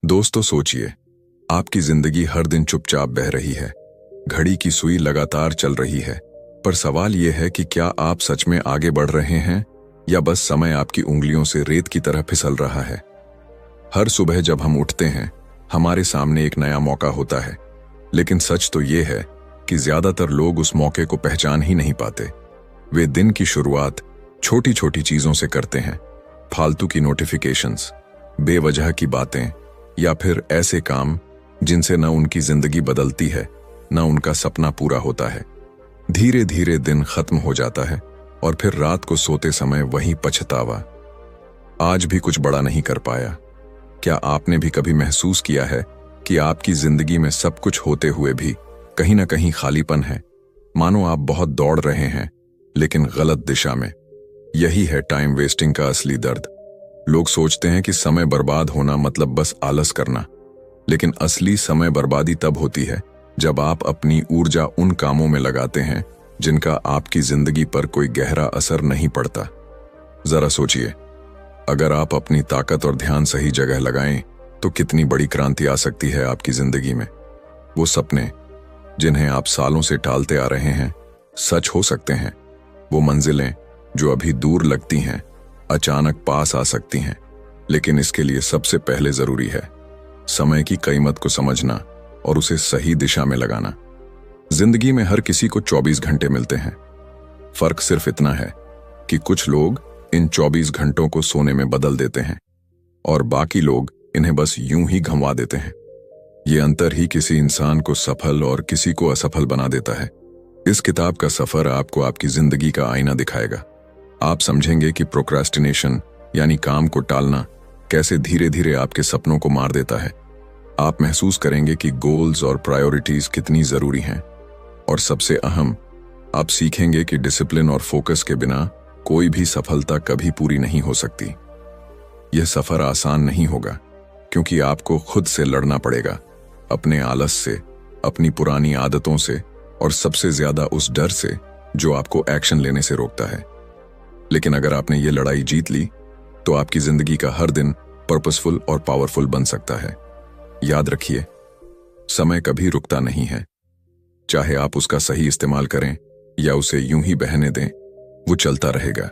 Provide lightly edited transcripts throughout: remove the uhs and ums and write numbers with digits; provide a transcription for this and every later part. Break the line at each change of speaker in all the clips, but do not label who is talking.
दोस्तों सोचिए, आपकी जिंदगी हर दिन चुपचाप बह रही है, घड़ी की सुई लगातार चल रही है, पर सवाल यह है कि क्या आप सच में आगे बढ़ रहे हैं या बस समय आपकी उंगलियों से रेत की तरह फिसल रहा है। हर सुबह जब हम उठते हैं, हमारे सामने एक नया मौका होता है, लेकिन सच तो ये है कि ज्यादातर लोग उस मौके को पहचान ही नहीं पाते। वे दिन की शुरुआत छोटी छोटी चीजों से करते हैं, फालतू की नोटिफिकेशंस, बेवजह की बातें या फिर ऐसे काम जिनसे न उनकी जिंदगी बदलती है न उनका सपना पूरा होता है। धीरे धीरे दिन खत्म हो जाता है और फिर रात को सोते समय वही पछतावा, आज भी कुछ बड़ा नहीं कर पाया। क्या आपने भी कभी महसूस किया है कि आपकी जिंदगी में सब कुछ होते हुए भी कहीं ना कहीं खालीपन है, मानो आप बहुत दौड़ रहे हैं लेकिन गलत दिशा में। यही है टाइम वेस्टिंग का असली दर्द। लोग सोचते हैं कि समय बर्बाद होना मतलब बस आलस करना, लेकिन असली समय बर्बादी तब होती है जब आप अपनी ऊर्जा उन कामों में लगाते हैं जिनका आपकी जिंदगी पर कोई गहरा असर नहीं पड़ता। जरा सोचिए, अगर आप अपनी ताकत और ध्यान सही जगह लगाएं तो कितनी बड़ी क्रांति आ सकती है आपकी जिंदगी में। वो सपने जिन्हें आप सालों से टालते आ रहे हैं सच हो सकते हैं। वो मंजिलें जो अभी दूर लगती हैं अचानक पास आ सकती हैं, लेकिन इसके लिए सबसे पहले जरूरी है समय की कीमत को समझना और उसे सही दिशा में लगाना। जिंदगी में हर किसी को 24 घंटे मिलते हैं। फर्क सिर्फ इतना है कि कुछ लोग इन 24 घंटों को सोने में बदल देते हैं और बाकी लोग इन्हें बस यूं ही घंवा देते हैं। ये अंतर ही किसी इंसान को सफल और किसी को असफल बना देता है। इस किताब का सफर आपको आपकी जिंदगी का आईना दिखाएगा। आप समझेंगे कि प्रोक्रेस्टिनेशन यानी काम को टालना कैसे धीरे धीरे आपके सपनों को मार देता है। आप महसूस करेंगे कि गोल्स और प्रायोरिटीज कितनी जरूरी हैं, और सबसे अहम, आप सीखेंगे कि डिसिप्लिन और फोकस के बिना कोई भी सफलता कभी पूरी नहीं हो सकती। यह सफर आसान नहीं होगा, क्योंकि आपको खुद से लड़ना पड़ेगा, अपने आलस से, अपनी पुरानी आदतों से और सबसे ज्यादा उस डर से जो आपको एक्शन लेने से रोकता है। लेकिन अगर आपने ये लड़ाई जीत ली तो आपकी जिंदगी का हर दिन पर्पसफुल और पावरफुल बन सकता है। याद रखिए, समय कभी रुकता नहीं है। चाहे आप उसका सही इस्तेमाल करें या उसे यूं ही बहने दें, वो चलता रहेगा।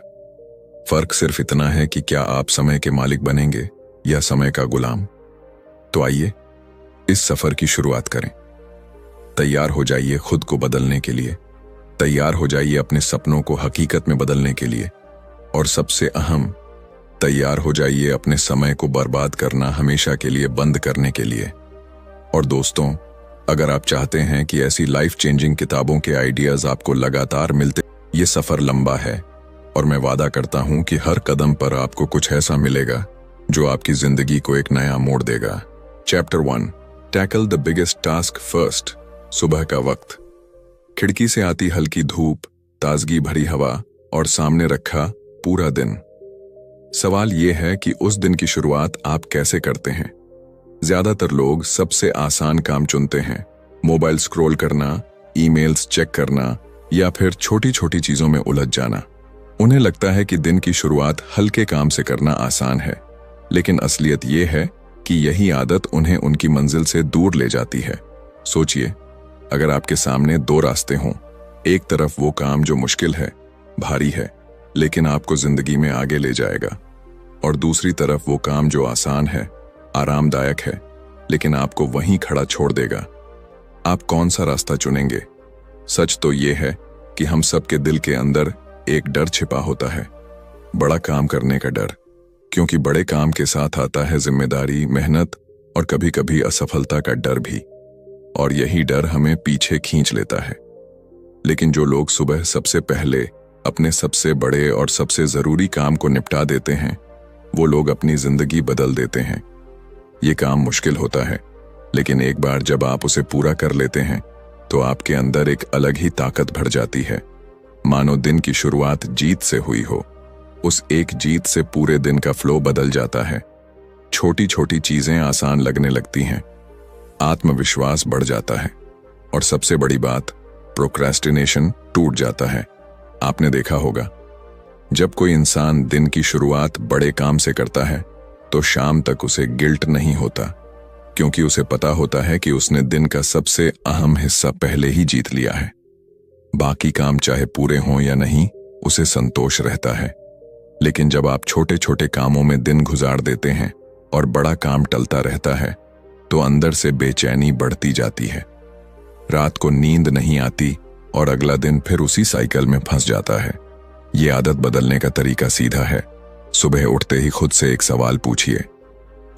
फर्क सिर्फ इतना है कि क्या आप समय के मालिक बनेंगे या समय का गुलाम। तो आइए इस सफर की शुरुआत करें। तैयार हो जाइए खुद को बदलने के लिए, तैयार हो जाइए अपने सपनों को हकीकत में बदलने के लिए, और सबसे अहम, तैयार हो जाइए अपने समय को बर्बाद करना हमेशा के लिए बंद करने के लिए। और दोस्तों, अगर आप चाहते हैं कि ऐसी लाइफ चेंजिंग किताबों के आइडियाज आपको लगातार मिलते, ये सफर लंबा है और मैं वादा करता हूं कि हर कदम पर आपको कुछ ऐसा मिलेगा जो आपकी जिंदगी को एक नया मोड़ देगा। Chapter 1, tackle the biggest task first. सुबह का वक्त, खिड़की से आती हल्की धूप, ताजगी भरी हवा और सामने रखा पूरा दिन। सवाल यह है कि उस दिन की शुरुआत आप कैसे करते हैं। ज्यादातर लोग सबसे आसान काम चुनते हैं, मोबाइल स्क्रॉल करना, ईमेल्स चेक करना या फिर छोटी छोटी चीजों में उलझ जाना। उन्हें लगता है कि दिन की शुरुआत हल्के काम से करना आसान है, लेकिन असलियत यह है कि यही आदत उन्हें उनकी मंजिल से दूर ले जाती है। सोचिए, अगर आपके सामने दो रास्ते हों, एक तरफ वो काम जो मुश्किल है, भारी है, लेकिन आपको जिंदगी में आगे ले जाएगा, और दूसरी तरफ वो काम जो आसान है, आरामदायक है, लेकिन आपको वहीं खड़ा छोड़ देगा। आप कौन सा रास्ता चुनेंगे? सच तो ये है कि हम सबके दिल के अंदर एक डर छिपा होता है, बड़ा काम करने का डर, क्योंकि बड़े काम के साथ आता है जिम्मेदारी, मेहनत और कभी कभी असफलता का डर भी, और यही डर हमें पीछे खींच लेता है। लेकिन जो लोग सुबह सबसे पहले अपने सबसे बड़े और सबसे जरूरी काम को निपटा देते हैं, वो लोग अपनी जिंदगी बदल देते हैं। ये काम मुश्किल होता है, लेकिन एक बार जब आप उसे पूरा कर लेते हैं तो आपके अंदर एक अलग ही ताकत भर जाती है, मानो दिन की शुरुआत जीत से हुई हो। उस एक जीत से पूरे दिन का फ्लो बदल जाता है। छोटी छोटी चीजें आसान लगने लगती हैं, आत्मविश्वास बढ़ जाता है, और सबसे बड़ी बात, प्रोक्रेस्टिनेशन टूट जाता है। आपने देखा होगा, जब कोई इंसान दिन की शुरुआत बड़े काम से करता है तो शाम तक उसे गिल्ट नहीं होता, क्योंकि उसे पता होता है कि उसने दिन का सबसे अहम हिस्सा पहले ही जीत लिया है। बाकी काम चाहे पूरे हों या नहीं, उसे संतोष रहता है। लेकिन जब आप छोटे छोटे कामों में दिन गुजार देते हैं और बड़ा काम टलता रहता है, तो अंदर से बेचैनी बढ़ती जाती है। रात को नींद नहीं आती और अगला दिन फिर उसी साइकिल में फंस जाता है। ये आदत बदलने का तरीका सीधा है। सुबह उठते ही खुद से एक सवाल पूछिए,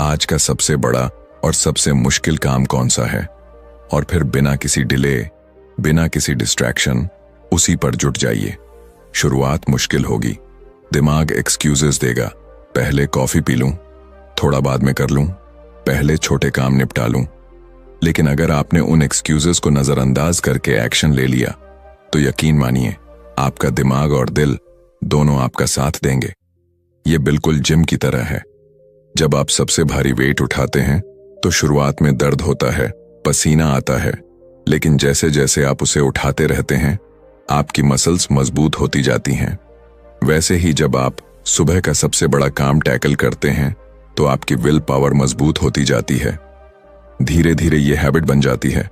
आज का सबसे बड़ा और सबसे मुश्किल काम कौन सा है? और फिर बिना किसी डिले, बिना किसी डिस्ट्रैक्शन उसी पर जुट जाइए। शुरुआत मुश्किल होगी, दिमाग एक्सक्यूजेस देगा, पहले कॉफी पी लूं, थोड़ा बाद में कर लूं, पहले छोटे काम निपटा लूं। लेकिन अगर आपने उन एक्सक्यूजेस को नजरअंदाज करके एक्शन ले लिया, तो यकीन मानिए आपका दिमाग और दिल दोनों आपका साथ देंगे। ये बिल्कुल जिम की तरह है। जब आप सबसे भारी वेट उठाते हैं तो शुरुआत में दर्द होता है, पसीना आता है, लेकिन जैसे जैसे आप उसे उठाते रहते हैं, आपकी मसल्स मजबूत होती जाती हैं। वैसे ही जब आप सुबह का सबसे बड़ा काम टैकल करते हैं, तो आपकी विल पावर मजबूत होती जाती है। धीरे धीरे ये हैबिट बन जाती है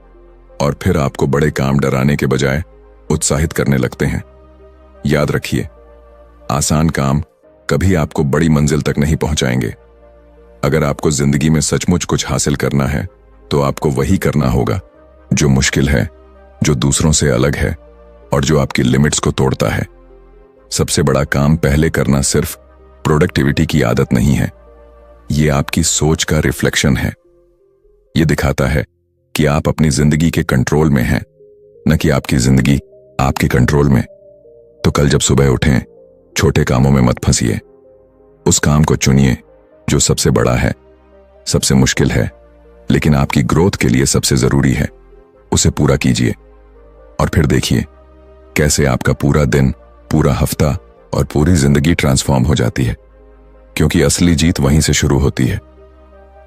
और फिर आपको बड़े काम डराने के बजाय उत्साहित करने लगते हैं। याद रखिए, आसान काम कभी आपको बड़ी मंजिल तक नहीं पहुंचाएंगे। अगर आपको जिंदगी में सचमुच कुछ हासिल करना है, तो आपको वही करना होगा जो मुश्किल है, जो दूसरों से अलग है और जो आपकी लिमिट्स को तोड़ता है। सबसे बड़ा काम पहले करना सिर्फ प्रोडक्टिविटी की आदत नहीं है, ये आपकी सोच का रिफ्लेक्शन है। ये दिखाता है कि आप अपनी जिंदगी के कंट्रोल में हैं, न कि आपकी जिंदगी आपके कंट्रोल में। तो कल जब सुबह उठें, छोटे कामों में मत फंसिए। उस काम को चुनिए जो सबसे बड़ा है, सबसे मुश्किल है, लेकिन आपकी ग्रोथ के लिए सबसे जरूरी है। उसे पूरा कीजिए और फिर देखिए कैसे आपका पूरा दिन, पूरा हफ्ता और पूरी जिंदगी ट्रांसफॉर्म हो जाती है। क्योंकि असली जीत वहीं से शुरू होती है,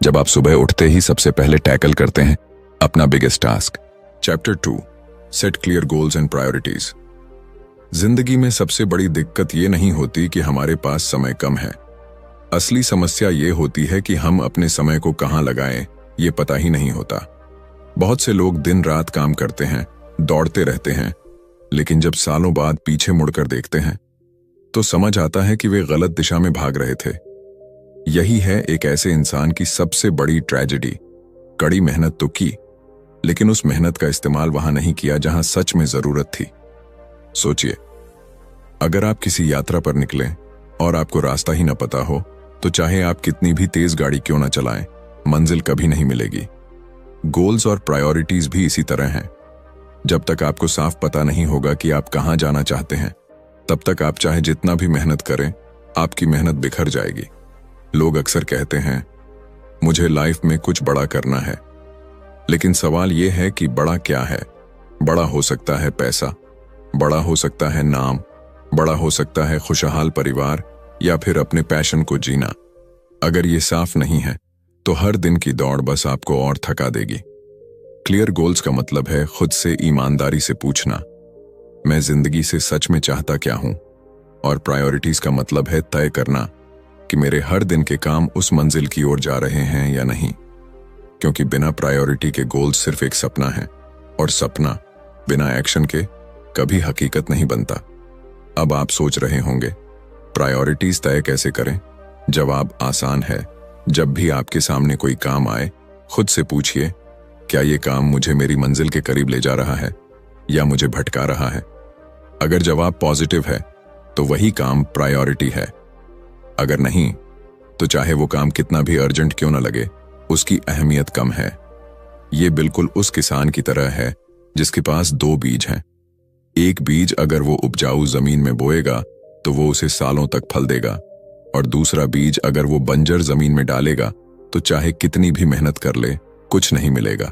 जब आप सुबह उठते ही सबसे पहले टैकल करते हैं अपना biggest task. Chapter 2, set clear goals and priorities. जिंदगी में सबसे बड़ी दिक्कत ये नहीं होती कि हमारे पास समय कम है। असली समस्या ये होती है कि हम अपने समय को कहां लगाएं, ये पता ही नहीं होता। बहुत से लोग दिन रात काम करते हैं, दौड़ते रहते हैं, लेकिन जब सालों बाद पीछे मुड़कर देखते हैं, तो समझ आता है कि वे गलत दिशा में भाग रहे थे। यही है एक ऐसे इंसान की सबसे बड़ी ट्रेजेडी। कड़ी मेहनत तो की, लेकिन उस मेहनत का इस्तेमाल वहां नहीं किया जहां सच में जरूरत थी। सोचिए, अगर आप किसी यात्रा पर निकलें और आपको रास्ता ही न पता हो, तो चाहे आप कितनी भी तेज गाड़ी क्यों न चलाएं, मंजिल कभी नहीं मिलेगी। गोल्स और प्रायोरिटीज भी इसी तरह हैं। जब तक आपको साफ पता नहीं होगा कि आप कहां जाना चाहते हैं, तब तक आप चाहे जितना भी मेहनत करें, आपकी मेहनत बिखर जाएगी। लोग अक्सर कहते हैं, मुझे लाइफ में कुछ बड़ा करना है। लेकिन सवाल यह है कि बड़ा क्या है? बड़ा हो सकता है पैसा, बड़ा हो सकता है नाम, बड़ा हो सकता है खुशहाल परिवार, या फिर अपने पैशन को जीना। अगर ये साफ नहीं है, तो हर दिन की दौड़ बस आपको और थका देगी। क्लियर गोल्स का मतलब है खुद से ईमानदारी से पूछना, मैं जिंदगी से सच में चाहता क्या हूं? और प्रायोरिटीज का मतलब है तय करना कि मेरे हर दिन के काम उस मंजिल की ओर जा रहे हैं या नहीं। क्योंकि बिना प्रायोरिटी के गोल्स सिर्फ एक सपना है, और सपना बिना एक्शन के कभी हकीकत नहीं बनता। अब आप सोच रहे होंगे, प्रायोरिटीज तय कैसे करें? जवाब आसान है। जब भी आपके सामने कोई काम आए, खुद से पूछिए, क्या ये काम मुझे मेरी मंजिल के करीब ले जा रहा है या मुझे भटका रहा है? अगर जवाब पॉजिटिव है, तो वही काम प्रायोरिटी है। अगर नहीं, तो चाहे वो काम कितना भी अर्जेंट क्यों न लगे, उसकी अहमियत कम है। ये बिल्कुल उस किसान की तरह है जिसके पास 2 बीज हैं। एक बीज अगर वो उपजाऊ जमीन में बोएगा, तो वो उसे सालों तक फल देगा, और दूसरा बीज अगर वो बंजर जमीन में डालेगा, तो चाहे कितनी भी मेहनत कर ले, कुछ नहीं मिलेगा।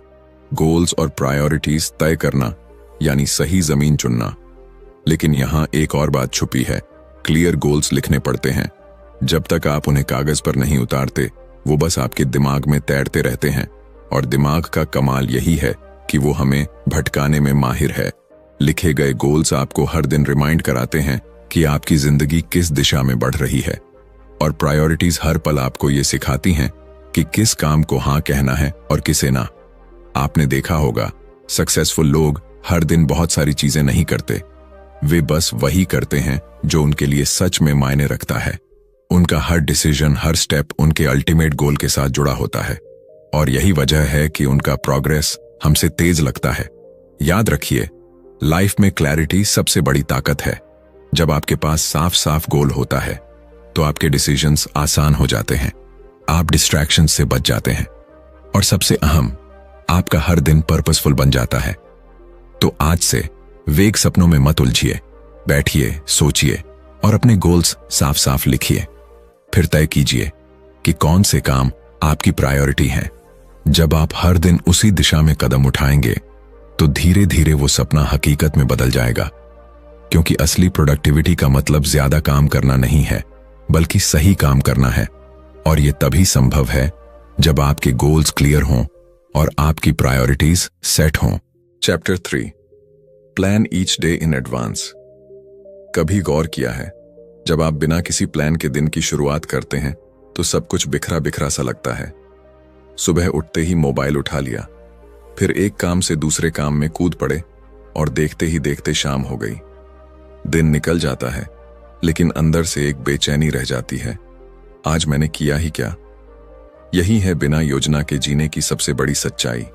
गोल्स और प्रायोरिटीज तय करना यानी सही जमीन चुनना। लेकिन यहां एक और बात छुपी है, क्लियर गोल्स लिखने पड़ते हैं। जब तक आप उन्हें कागज पर नहीं उतारते, वो बस आपके दिमाग में तैरते रहते हैं। और दिमाग का कमाल यही है कि वो हमें भटकाने में माहिर है। लिखे गए गोल्स आपको हर दिन रिमाइंड कराते हैं कि आपकी जिंदगी किस दिशा में बढ़ रही है, और प्रायोरिटीज हर पल आपको ये सिखाती हैं कि किस काम को हाँ कहना है और किसे ना। आपने देखा होगा, सक्सेसफुल लोग हर दिन बहुत सारी चीजें नहीं करते, वे बस वही करते हैं जो उनके लिए सच में मायने रखता है। उनका हर डिसीजन, हर स्टेप उनके अल्टीमेट गोल के साथ जुड़ा होता है, और यही वजह है कि उनका प्रोग्रेस हमसे तेज लगता है। याद रखिए, लाइफ में क्लैरिटी सबसे बड़ी ताकत है। जब आपके पास साफ साफ गोल होता है तो आपके डिसीजंस आसान हो जाते हैं, आप डिस्ट्रैक्शन से बच जाते हैं, और सबसे अहम, आपका हर दिन पर्पसफुल बन जाता है। तो आज से वेग सपनों में मत उलझिए, बैठिए, सोचिए और अपने गोल्स साफ साफ लिखिए। फिर तय कीजिए कि कौन से काम आपकी प्रायोरिटी हैं। जब आप हर दिन उसी दिशा में कदम उठाएंगे तो धीरे धीरे वो सपना हकीकत में बदल जाएगा, क्योंकि असली प्रोडक्टिविटी का मतलब ज्यादा काम करना नहीं है, बल्कि सही काम करना है। और ये तभी संभव है जब आपके गोल्स क्लियर हों और आपकी प्रायोरिटीज सेट हों। Chapter 3, plan each day in advance. कभी गौर किया है, जब आप बिना किसी प्लान के दिन की शुरुआत करते हैं तो सब कुछ बिखरा बिखरा सा लगता है। सुबह उठते ही मोबाइल उठा लिया, फिर एक काम से दूसरे काम में कूद पड़े और देखते ही देखते शाम हो गई। दिन निकल जाता है, लेकिन अंदर से एक बेचैनी रह जाती है, आज मैंने किया ही क्या। यही है बिना योजना के जीने की सबसे बड़ी सच्चाई।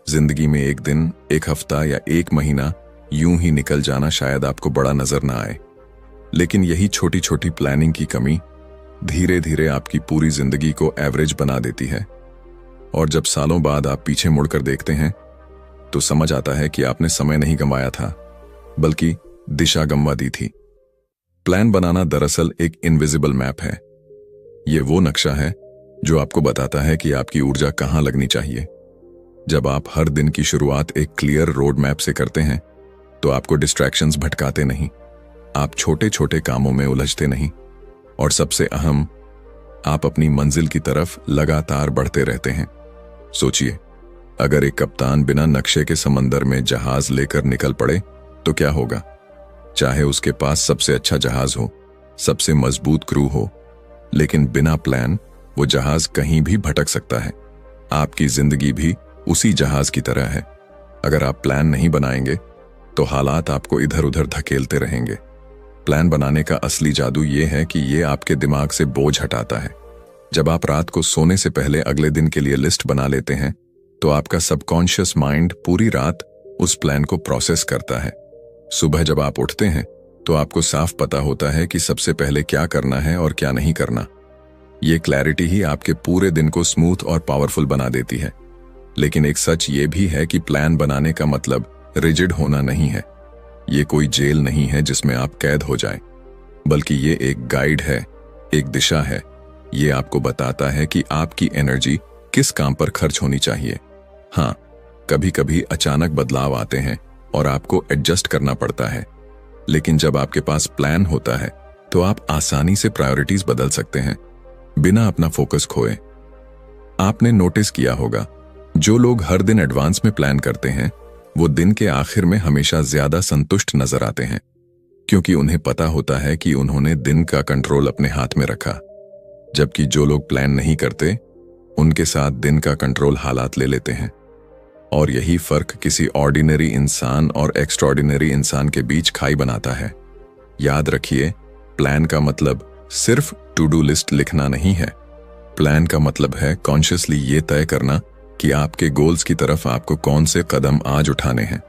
जिंदगी में एक दिन, एक हफ्ता या एक महीना यूं ही निकल जाना शायद आपको बड़ा नजर ना आए, लेकिन यही छोटी छोटी प्लानिंग की कमी धीरे धीरे आपकी पूरी जिंदगी को एवरेज बना देती है। और जब सालों बाद आप पीछे मुड़कर देखते हैं तो समझ आता है कि आपने समय नहीं गंवाया था, बल्कि दिशा गंवा दी थी। प्लान बनाना दरअसल एक इनविजिबल मैप है। ये वो नक्शा है जो आपको बताता है कि आपकी ऊर्जा कहां लगनी चाहिए। जब आप हर दिन की शुरुआत एक क्लियर रोड मैप से करते हैं तो आपको डिस्ट्रैक्शंस भटकाते नहीं, आप छोटे छोटे कामों में उलझते नहीं, और सबसे अहम, आप अपनी मंजिल की तरफ लगातार बढ़ते रहते हैं। सोचिए, अगर एक कप्तान बिना नक्शे के समंदर में जहाज लेकर निकल पड़े तो क्या होगा। चाहे उसके पास सबसे अच्छा जहाज हो, सबसे मजबूत क्रू हो, लेकिन बिना प्लान वो जहाज कहीं भी भटक सकता है। आपकी जिंदगी भी उसी जहाज की तरह है। अगर आप प्लान नहीं बनाएंगे तो हालात आपको इधर उधर धकेलते रहेंगे। प्लान बनाने का असली जादू ये है कि ये आपके दिमाग से बोझ हटाता है। जब आप रात को सोने से पहले अगले दिन के लिए लिस्ट बना लेते हैं तो आपका सबकॉन्शियस माइंड पूरी रात उस प्लान को प्रोसेस करता है। सुबह जब आप उठते हैं तो आपको साफ पता होता है कि सबसे पहले क्या करना है और क्या नहीं करना। ये क्लैरिटी ही आपके पूरे दिन को स्मूथ और पावरफुल बना देती है। लेकिन एक सच ये भी है कि प्लान बनाने का मतलब रिजिड होना नहीं है। ये कोई जेल नहीं है जिसमें आप कैद हो जाएं, बल्कि ये एक गाइड है, एक दिशा है। ये आपको बताता है कि आपकी एनर्जी किस काम पर खर्च होनी चाहिए। हाँ, कभी कभी अचानक बदलाव आते हैं और आपको एडजस्ट करना पड़ता है, लेकिन जब आपके पास प्लान होता है तो आप आसानी से प्रायोरिटीज बदल सकते हैं बिना अपना फोकस खोए। आपने नोटिस किया होगा, जो लोग हर दिन एडवांस में प्लान करते हैं वो दिन के आखिर में हमेशा ज्यादा संतुष्ट नजर आते हैं, क्योंकि उन्हें पता होता है कि उन्होंने दिन का कंट्रोल अपने हाथ में रखा। जबकि जो लोग प्लान नहीं करते, उनके साथ दिन का कंट्रोल हालात ले लेते हैं। और यही फर्क किसी ऑर्डिनरी इंसान और एक्स्ट्राऑर्डिनरी इंसान के बीच खाई बनाता है। याद रखिए, प्लान का मतलब सिर्फ टू डू लिस्ट लिखना नहीं है। प्लान का मतलब है कॉन्शियसली ये तय करना कि आपके गोल्स की तरफ आपको कौन से कदम आज उठाने हैं।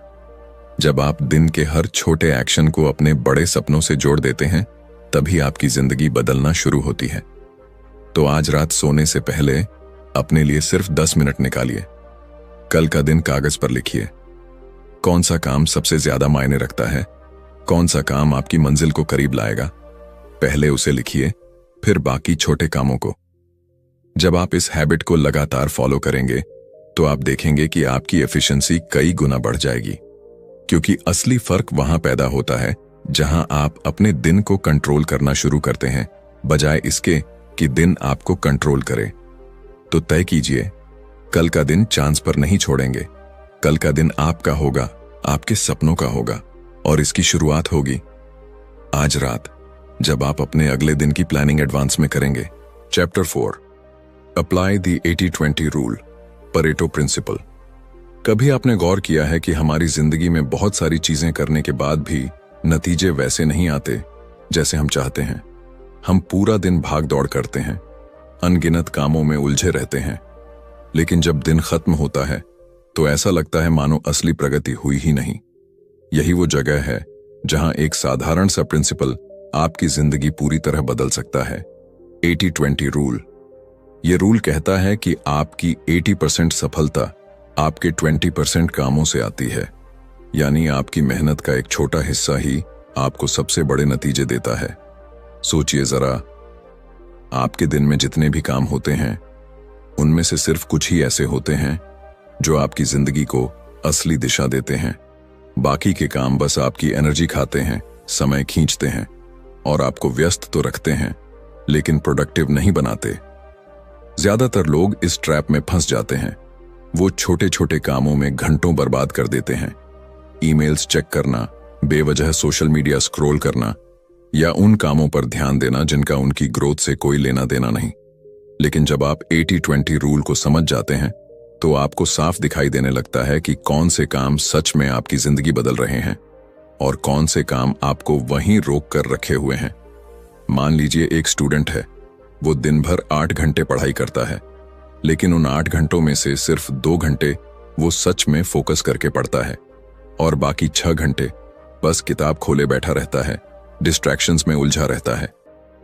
जब आप दिन के हर छोटे एक्शन को अपने बड़े सपनों से जोड़ देते हैं, तभी आपकी जिंदगी बदलना शुरू होती है। तो आज रात सोने से पहले अपने लिए सिर्फ 10 मिनट निकालिए। कल का दिन कागज पर लिखिए। कौन सा काम सबसे ज्यादा मायने रखता है, कौन सा काम आपकी मंजिल को करीब लाएगा, पहले उसे लिखिए, फिर बाकी छोटे कामों को। जब आप इस हैबिट को लगातार फॉलो करेंगे तो आप देखेंगे कि आपकी एफिशिएंसी कई गुना बढ़ जाएगी, क्योंकि असली फर्क वहां पैदा होता है जहां आप अपने दिन को कंट्रोल करना शुरू करते हैं, बजाय इसके कि दिन आपको कंट्रोल करे। तो तय कीजिए, कल का दिन चांस पर नहीं छोड़ेंगे। कल का दिन आपका होगा, आपके सपनों का होगा, और इसकी शुरुआत होगी आज रात, जब आप अपने अगले दिन की प्लानिंग एडवांस में करेंगे। Chapter 4, apply the 80-20 rule, Pareto principle. कभी आपने गौर किया है कि हमारी जिंदगी में बहुत सारी चीजें करने के बाद भी नतीजे वैसे नहीं आते जैसे हम चाहते हैं। हम पूरा दिन भाग दौड़ करते हैं, अनगिनत कामों में उलझे रहते हैं, लेकिन जब दिन खत्म होता है तो ऐसा लगता है मानो असली प्रगति हुई ही नहीं। यही वो जगह है जहां एक साधारण सा प्रिंसिपल आपकी जिंदगी पूरी तरह बदल सकता है। 80-20 रूल। ये रूल कहता है कि आपकी 80% सफलता आपके 20% कामों से आती है, यानी आपकी मेहनत का एक छोटा हिस्सा ही आपको सबसे बड़े नतीजे देता है। सोचिए जरा, आपके दिन में जितने भी काम होते हैं उनमें से सिर्फ कुछ ही ऐसे होते हैं जो आपकी जिंदगी को असली दिशा देते हैं। बाकी के काम बस आपकी एनर्जी खाते हैं, समय खींचते हैं और आपको व्यस्त तो रखते हैं लेकिन प्रोडक्टिव नहीं बनाते। ज्यादातर लोग इस ट्रैप में फंस जाते हैं। वो छोटे छोटे कामों में घंटों बर्बाद कर देते हैं। ईमेल्स चेक करना, बेवजह सोशल मीडिया स्क्रॉल करना या उन कामों पर ध्यान देना जिनका उनकी ग्रोथ से कोई लेना देना नहीं। लेकिन जब आप 80-20 रूल को समझ जाते हैं तो आपको साफ दिखाई देने लगता है कि कौन से काम सच में आपकी जिंदगी बदल रहे हैं और कौन से काम आपको वहीं रोक कर रखे हुए हैं। मान लीजिए एक स्टूडेंट है, वो दिन भर 8 घंटे पढ़ाई करता है, लेकिन उन 8 घंटों में से सिर्फ 2 घंटे वो सच में फोकस करके पढ़ता है और बाकी 6 घंटे बस किताब खोले बैठा रहता है, डिस्ट्रैक्शंस में उलझा रहता है।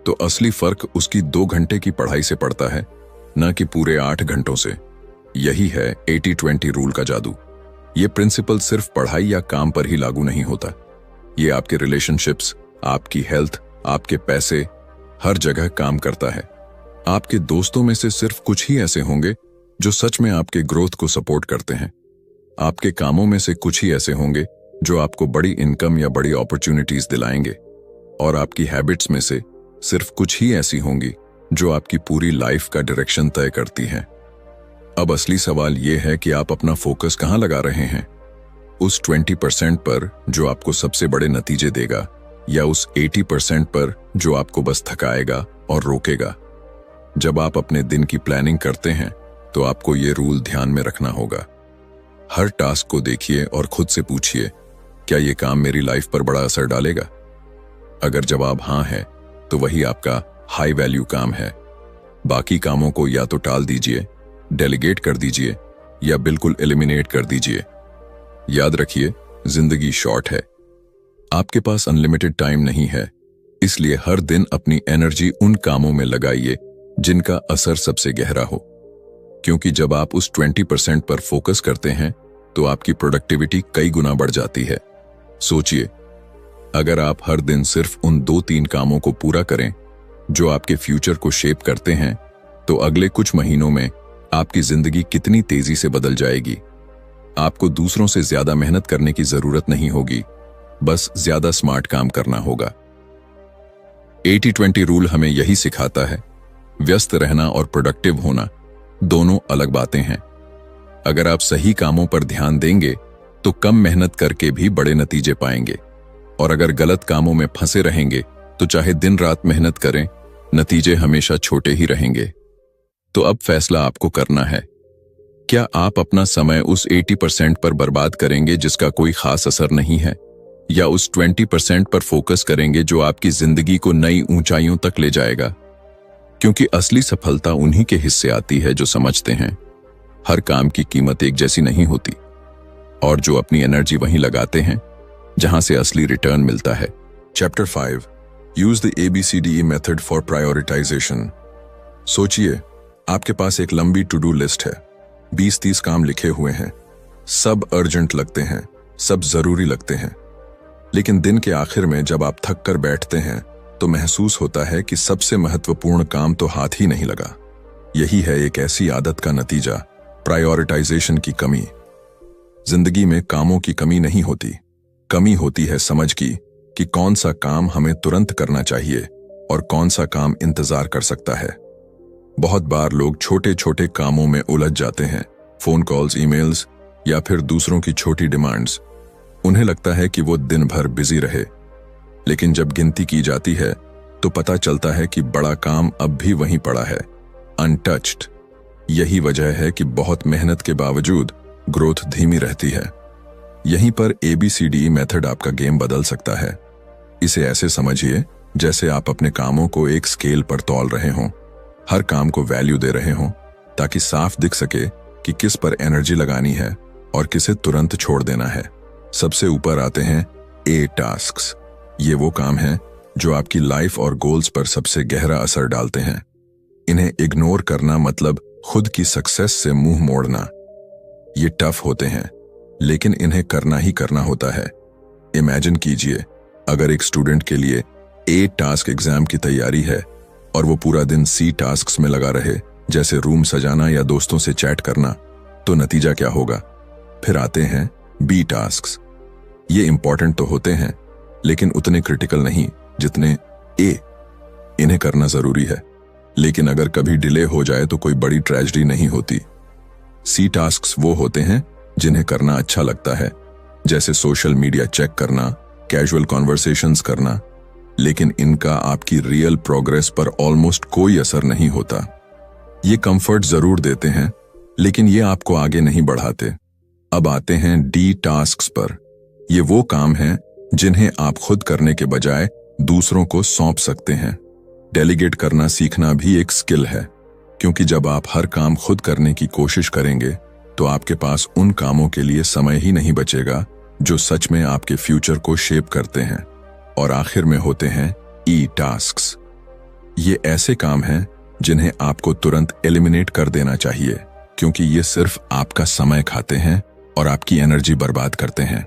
तो असली फर्क उसकी 2 घंटे की पढ़ाई से पड़ता है, न कि पूरे 8 घंटों से। यही है 80-20 रूल का जादू। ये प्रिंसिपल सिर्फ पढ़ाई या काम पर ही लागू नहीं होता। ये आपके रिलेशनशिप्स, आपकी हेल्थ, आपके पैसे, हर जगह काम करता है। आपके दोस्तों में से सिर्फ कुछ ही ऐसे होंगे जो सच में आपके ग्रोथ को सपोर्ट करते हैं। आपके कामों में से कुछ ही ऐसे होंगे जो आपको बड़ी इनकम या बड़ी अपॉर्चुनिटीज दिलाएंगे, और आपकी हैबिट्स में से सिर्फ कुछ ही ऐसी होंगी जो आपकी पूरी लाइफ का डायरेक्शन तय करती हैं। अब असली सवाल यह है कि आप अपना फोकस कहां लगा रहे हैं, उस 20% पर जो आपको सबसे बड़े नतीजे देगा या उस 80% पर जो आपको बस थकाएगा और रोकेगा। जब आप अपने दिन की प्लानिंग करते हैं तो आपको ये रूल ध्यान में रखना होगा। हर टास्क को देखिए और खुद से पूछिए, क्या ये काम मेरी लाइफ पर बड़ा असर डालेगा? अगर जवाब हाँ है तो वही आपका हाई वैल्यू काम है। बाकी कामों को या तो टाल दीजिए, डेलीगेट कर दीजिए या बिल्कुल एलिमिनेट कर दीजिए। याद रखिए, जिंदगी शॉर्ट है, आपके पास अनलिमिटेड टाइम नहीं है, इसलिए हर दिन अपनी एनर्जी उन कामों में लगाइए जिनका असर सबसे गहरा हो। क्योंकि जब आप उस 20% पर फोकस करते हैं तो आपकी प्रोडक्टिविटी कई गुना बढ़ जाती है। सोचिए, अगर आप हर दिन सिर्फ उन 2-3 कामों को पूरा करें जो आपके फ्यूचर को शेप करते हैं, तो अगले कुछ महीनों में आपकी जिंदगी कितनी तेजी से बदल जाएगी। आपको दूसरों से ज्यादा मेहनत करने की जरूरत नहीं होगी, बस ज्यादा स्मार्ट काम करना होगा। 80-20 रूल हमें यही सिखाता है, व्यस्त रहना और प्रोडक्टिव होना दोनों अलग बातें हैं। अगर आप सही कामों पर ध्यान देंगे तो कम मेहनत करके भी बड़े नतीजे पाएंगे, और अगर गलत कामों में फंसे रहेंगे तो चाहे दिन रात मेहनत करें, नतीजे हमेशा छोटे ही रहेंगे। तो अब फैसला आपको करना है, क्या आप अपना समय उस 80% पर बर्बाद करेंगे जिसका कोई खास असर नहीं है, या उस 20% पर फोकस करेंगे जो आपकी जिंदगी को नई ऊंचाइयों तक ले जाएगा? क्योंकि असली सफलता उन्हीं के हिस्से आती है जो समझते हैं हर काम की कीमत एक जैसी नहीं होती, और जो अपनी एनर्जी वहीं लगाते हैं जहां से असली रिटर्न मिलता है। Chapter 5, use the ABCDE method for prioritisation. सोचिए, आपके पास एक लंबी टू डू लिस्ट है, 20-30 काम लिखे हुए हैं, सब अर्जेंट लगते हैं, सब जरूरी लगते हैं। लेकिन दिन के आखिर में जब आप थक कर बैठते हैं तो महसूस होता है कि सबसे महत्वपूर्ण काम तो हाथ ही नहीं लगा। यही है एक ऐसी आदत का नतीजा, प्रायोरिटाइजेशन की कमी। जिंदगी में कामों की कमी नहीं होती, कमी होती है समझ की कि कौन सा काम हमें तुरंत करना चाहिए और कौन सा काम इंतजार कर सकता है। बहुत बार लोग छोटे छोटे कामों में उलझ जाते हैं, फोन कॉल्स, ईमेल्स या फिर दूसरों की छोटी डिमांड्स। उन्हें लगता है कि वो दिन भर बिजी रहे, लेकिन जब गिनती की जाती है तो पता चलता है कि बड़ा काम अब भी वहीं पड़ा है, अनटच्ड, यही वजह है कि बहुत मेहनत के बावजूद ग्रोथ धीमी रहती है। यहीं पर ABCDE मेथड आपका गेम बदल सकता है। इसे ऐसे समझिए जैसे आप अपने कामों को एक स्केल पर तौल रहे हों, हर काम को वैल्यू दे रहे हों, ताकि साफ दिख सके कि किस पर एनर्जी लगानी है और किसे तुरंत छोड़ देना है। सबसे ऊपर आते हैं A टास्क्स। ये वो काम हैं जो आपकी लाइफ और गोल्स पर सबसे गहरा असर डालते हैं। इन्हें इग्नोर करना मतलब खुद की सक्सेस से मुंह मोड़ना। ये टफ होते हैं, लेकिन इन्हें करना ही करना होता है। इमेजिन कीजिए, अगर एक स्टूडेंट के लिए A टास्क एग्जाम की तैयारी है और वो पूरा दिन C टास्क्स में लगा रहे, जैसे रूम सजाना या दोस्तों से चैट करना, तो नतीजा क्या होगा? फिर आते हैं B टास्क्स। ये इंपॉर्टेंट तो होते हैं, लेकिन उतने क्रिटिकल नहीं जितने A। इन्हें करना जरूरी है, लेकिन अगर कभी डिले हो जाए तो कोई बड़ी ट्रेजेडी नहीं होती। C टास्क्स वो होते हैं जिन्हें करना अच्छा लगता है, जैसे सोशल मीडिया चेक करना, कैजुअल कॉन्वर्सेशंस करना, लेकिन इनका आपकी रियल प्रोग्रेस पर ऑलमोस्ट कोई असर नहीं होता। ये कंफर्ट जरूर देते हैं, लेकिन ये आपको आगे नहीं बढ़ाते। अब आते हैं D टास्क्स पर। ये वो काम हैं जिन्हें आप खुद करने के बजाय दूसरों को सौंप सकते हैं। डेलीगेट करना सीखना भी एक स्किल है, क्योंकि जब आप हर काम खुद करने की कोशिश करेंगे तो आपके पास उन कामों के लिए समय ही नहीं बचेगा जो सच में आपके फ्यूचर को शेप करते हैं। और आखिर में होते हैं E टास्क्स। ये ऐसे काम हैं जिन्हें आपको तुरंत एलिमिनेट कर देना चाहिए, क्योंकि ये सिर्फ आपका समय खाते हैं और आपकी एनर्जी बर्बाद करते हैं।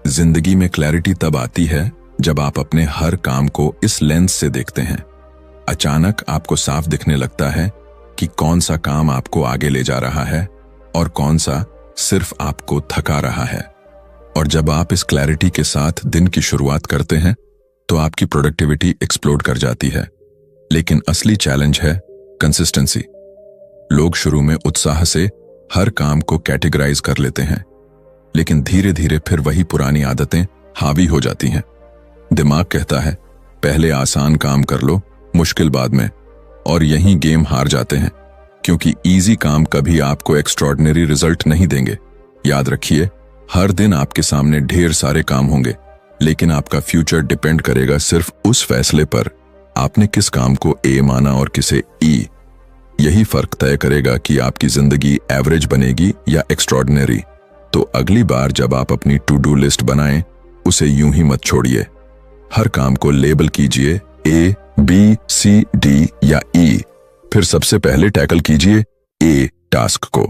जिंदगी में क्लैरिटी तब आती है जब आप अपने हर काम को इस लेंस से देखते हैं। अचानक आपको साफ दिखने लगता है कि कौन सा काम आपको आगे ले जा रहा है और कौन सा सिर्फ आपको थका रहा है। और जब आप इस क्लैरिटी के साथ दिन की शुरुआत करते हैं तो आपकी प्रोडक्टिविटी एक्सप्लोड कर जाती है। लेकिन असली चैलेंज है कंसिस्टेंसी। लोग शुरू में उत्साह से हर काम को कैटेगराइज कर लेते हैं, लेकिन धीरे धीरे फिर वही पुरानी आदतें हावी हो जाती हैं। दिमाग कहता है पहले आसान काम कर लो, मुश्किल बाद में, और यहीं गेम हार जाते हैं, क्योंकि इजी काम कभी आपको एक्स्ट्रॉर्डिनरी रिजल्ट नहीं देंगे। याद रखिए, हर दिन आपके सामने ढेर सारे काम होंगे, लेकिन आपका फ्यूचर डिपेंड करेगा सिर्फ उस फैसले पर आपने किस काम को A माना और किसे E। यही फर्क तय करेगा कि आपकी जिंदगी एवरेज बनेगी या एक्स्ट्रॉर्डिनरी। तो अगली बार जब आप अपनी टू डू लिस्ट बनाएं, उसे यूं ही मत छोड़िए। हर काम को लेबल कीजिए A, B, C, D या E। फिर सबसे पहले टैकल कीजिए A टास्क को,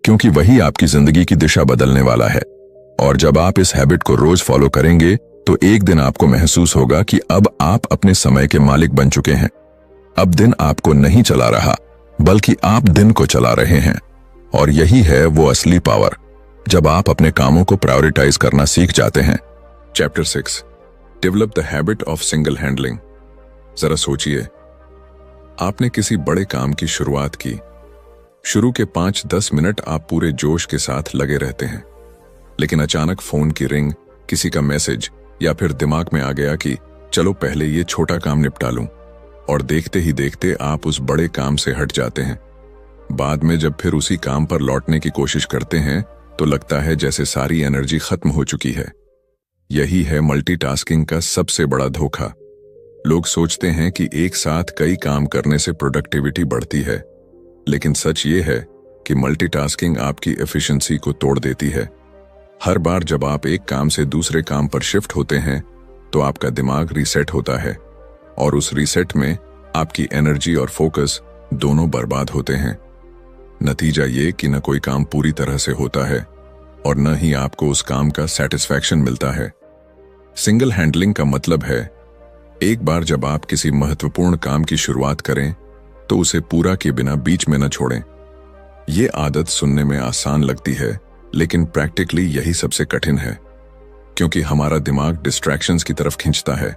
क्योंकि वही आपकी जिंदगी की दिशा बदलने वाला है। और जब आप इस हैबिट को रोज फॉलो करेंगे तो एक दिन आपको महसूस होगा कि अब आप अपने समय के मालिक बन चुके हैं। अब दिन आपको नहीं चला रहा, बल्कि आप दिन को चला रहे हैं। और यही है वो असली पावर, जब आप अपने कामों को प्रायोरिटाइज करना सीख जाते हैं। Chapter 6, develop the habit of single handling. जरा सोचिए, आपने किसी बड़े काम की शुरुआत की। शुरू के 5-10 मिनट आप पूरे जोश के साथ लगे रहते हैं, लेकिन अचानक फोन की रिंग, किसी का मैसेज, या फिर दिमाग में आ गया कि चलो पहले ये छोटा काम निपटा लूं, और देखते ही देखते आप उस बड़े काम से हट जाते हैं। बाद में जब फिर उसी काम पर लौटने की कोशिश करते हैं तो लगता है जैसे सारी एनर्जी खत्म हो चुकी है। यही है मल्टीटास्किंग का सबसे बड़ा धोखा। लोग सोचते हैं कि एक साथ कई काम करने से प्रोडक्टिविटी बढ़ती है, लेकिन सच ये है कि मल्टीटास्किंग आपकी एफिशिएंसी को तोड़ देती है। हर बार जब आप एक काम से दूसरे काम पर शिफ्ट होते हैं तो आपका दिमाग रीसेट होता है, और उस रीसेट में आपकी एनर्जी और फोकस दोनों बर्बाद होते हैं। नतीजा ये कि न कोई काम पूरी तरह से होता है और न ही आपको उस काम का सेटिस्फैक्शन मिलता है। सिंगल हैंडलिंग का मतलब है, एक बार जब आप किसी महत्वपूर्ण काम की शुरुआत करें तो उसे पूरा किए बिना बीच में न छोड़ें। ये आदत सुनने में आसान लगती है, लेकिन प्रैक्टिकली यही सबसे कठिन है, क्योंकि हमारा दिमाग डिस्ट्रैक्शंस की तरफ खींचता है।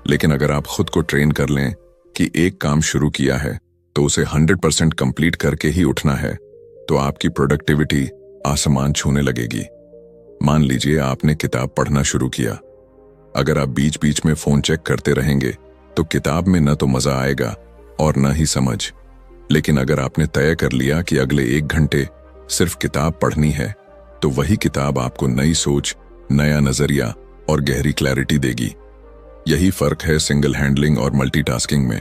लेकिन अगर आप खुद को ट्रेन कर लें कि एक काम शुरू किया है तो उसे 100% कंप्लीट करके ही उठना है, तो आपकी प्रोडक्टिविटी आसमान छूने लगेगी। मान लीजिए आपने किताब पढ़ना शुरू किया। अगर आप बीच बीच में फोन चेक करते रहेंगे तो किताब में न तो मजा आएगा और न ही समझ। लेकिन अगर आपने तय कर लिया कि अगले 1 घंटे सिर्फ किताब पढ़नी है, तो वही किताब आपको नई सोच, नया नजरिया और गहरी क्लैरिटी देगी। यही फर्क है सिंगल हैंडलिंग और मल्टीटास्किंग में।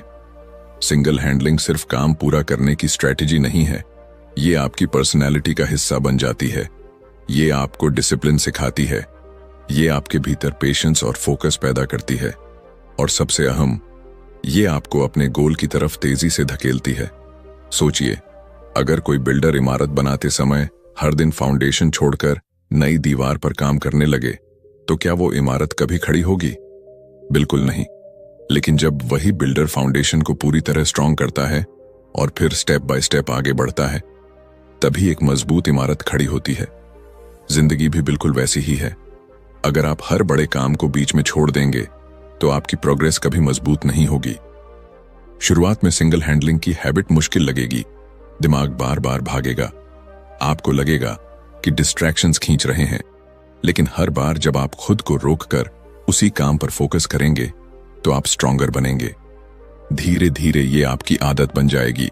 सिंगल हैंडलिंग सिर्फ काम पूरा करने की स्ट्रैटेजी नहीं है, ये आपकी पर्सनैलिटी का हिस्सा बन जाती है। ये आपको डिसिप्लिन सिखाती है, ये आपके भीतर पेशेंस और फोकस पैदा करती है, और सबसे अहम, ये आपको अपने गोल की तरफ तेजी से धकेलती है। सोचिए, अगर कोई बिल्डर इमारत बनाते समय हर दिन फाउंडेशन छोड़कर नई दीवार पर काम करने लगे, तो क्या वो इमारत कभी खड़ी होगी? बिल्कुल नहीं। लेकिन जब वही बिल्डर फाउंडेशन को पूरी तरह स्ट्रांग करता है और फिर स्टेप बाय स्टेप आगे बढ़ता है, तभी एक मजबूत इमारत खड़ी होती है। जिंदगी भी बिल्कुल वैसी ही है। अगर आप हर बड़े काम को बीच में छोड़ देंगे, तो आपकी प्रोग्रेस कभी मजबूत नहीं होगी। शुरुआत में सिंगल हैंडलिंग की हैबिट मुश्किल लगेगी, दिमाग बार बार भागेगा, आपको लगेगा कि डिस्ट्रैक्शंस खींच रहे हैं। लेकिन हर बार जब आप खुद को रोककर उसी काम पर फोकस करेंगे, तो आप स्ट्रॉन्गर बनेंगे। धीरे धीरे ये आपकी आदत बन जाएगी,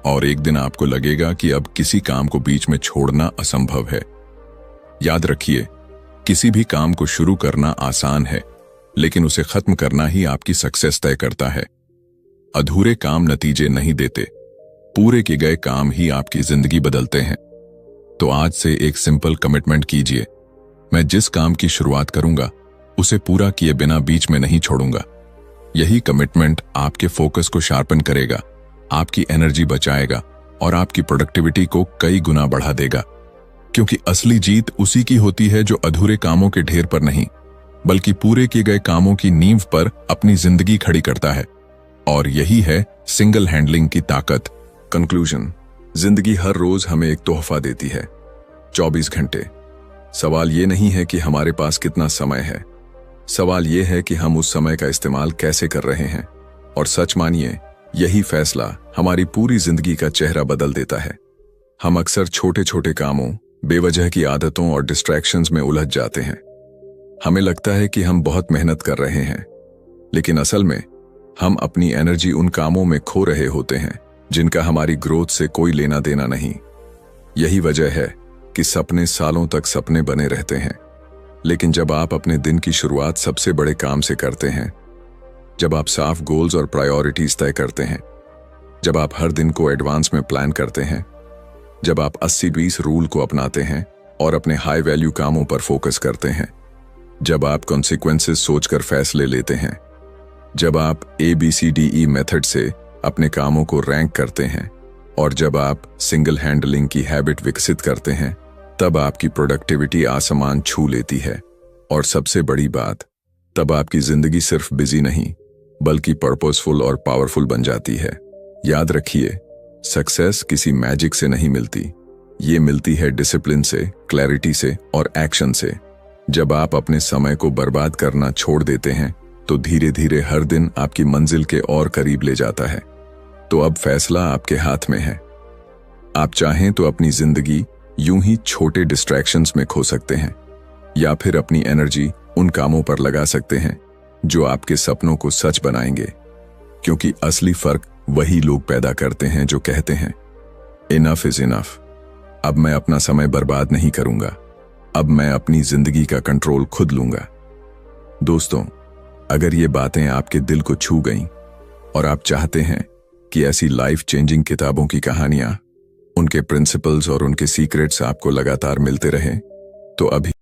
और एक दिन आपको लगेगा कि अब किसी काम को बीच में छोड़ना असंभव है। याद रखिए, किसी भी काम को शुरू करना आसान है, लेकिन उसे खत्म करना ही आपकी सक्सेस तय करता है। अधूरे काम नतीजे नहीं देते, पूरे किए गए काम ही आपकी जिंदगी बदलते हैं। तो आज से एक सिंपल कमिटमेंट कीजिए, मैं जिस काम की शुरुआत करूंगा उसे पूरा किए बिना बीच में नहीं छोड़ूंगा। यही कमिटमेंट आपके फोकस को शार्पन करेगा, आपकी एनर्जी बचाएगा और आपकी प्रोडक्टिविटी को कई गुना बढ़ा देगा। क्योंकि असली जीत उसी की होती है जो अधूरे कामों के ढेर पर नहीं, बल्कि पूरे किए गए कामों की नींव पर अपनी जिंदगी खड़ी करता है। और यही है सिंगल हैंडलिंग की ताकत। कंक्लूजन, जिंदगी हर रोज हमें एक तोहफा देती है, 24 घंटे। सवाल ये नहीं है कि हमारे पास कितना समय है, सवाल ये है कि हम उस समय का इस्तेमाल कैसे कर रहे हैं। और सच मानिए, यही फैसला हमारी पूरी जिंदगी का चेहरा बदल देता है। हम अक्सर छोटे छोटे कामों, बेवजह की आदतों और डिस्ट्रैक्शंस में उलझ जाते हैं। हमें लगता है कि हम बहुत मेहनत कर रहे हैं, लेकिन असल में हम अपनी एनर्जी उन कामों में खो रहे होते हैं जिनका हमारी ग्रोथ से कोई लेना देना नहीं। यही वजह है कि सपने सालों तक सपने बने रहते हैं, लेकिन जब आप अपने दिन की शुरुआत सबसे बड़े काम से करते हैं, जब आप साफ गोल्स और प्रायोरिटीज तय करते हैं, जब आप हर दिन को एडवांस में प्लान करते हैं, जब आप 80-20 रूल को अपनाते हैं और अपने हाई वैल्यू कामों पर फोकस करते हैं, जब आप कॉन्सिक्वेंसेस सोचकर फैसले लेते हैं, जब आप ABCDE मेथड से अपने कामों को रैंक करते हैं, और जब आप सिंगल हैंडलिंग की हैबिट विकसित करते हैं, तब आपकी प्रोडक्टिविटी आसमान छू लेती है। और सबसे बड़ी बात, तब आपकी जिंदगी सिर्फ बिजी नहीं, बल्कि पर्पसफुल और पावरफुल बन जाती है। याद रखिए, सक्सेस किसी मैजिक से नहीं मिलती, ये मिलती है डिसिप्लिन से, क्लैरिटी से और एक्शन से। जब आप अपने समय को बर्बाद करना छोड़ देते हैं, तो धीरे धीरे हर दिन आपकी मंजिल के और करीब ले जाता है। तो अब फैसला आपके हाथ में है। आप चाहें तो अपनी जिंदगी यूं ही छोटे डिस्ट्रैक्शंस में खो सकते हैं, या फिर अपनी एनर्जी उन कामों पर लगा सकते हैं जो आपके सपनों को सच बनाएंगे। क्योंकि असली फर्क वही लोग पैदा करते हैं जो कहते हैं, इनफ इज इनफ, अब मैं अपना समय बर्बाद नहीं करूंगा, अब मैं अपनी जिंदगी का कंट्रोल खुद लूंगा। दोस्तों, अगर ये बातें आपके दिल को छू गईं और आप चाहते हैं कि ऐसी लाइफ चेंजिंग किताबों की कहानियां, उनके प्रिंसिपल्स और उनके सीक्रेट्स आपको लगातार मिलते रहें, तो अभी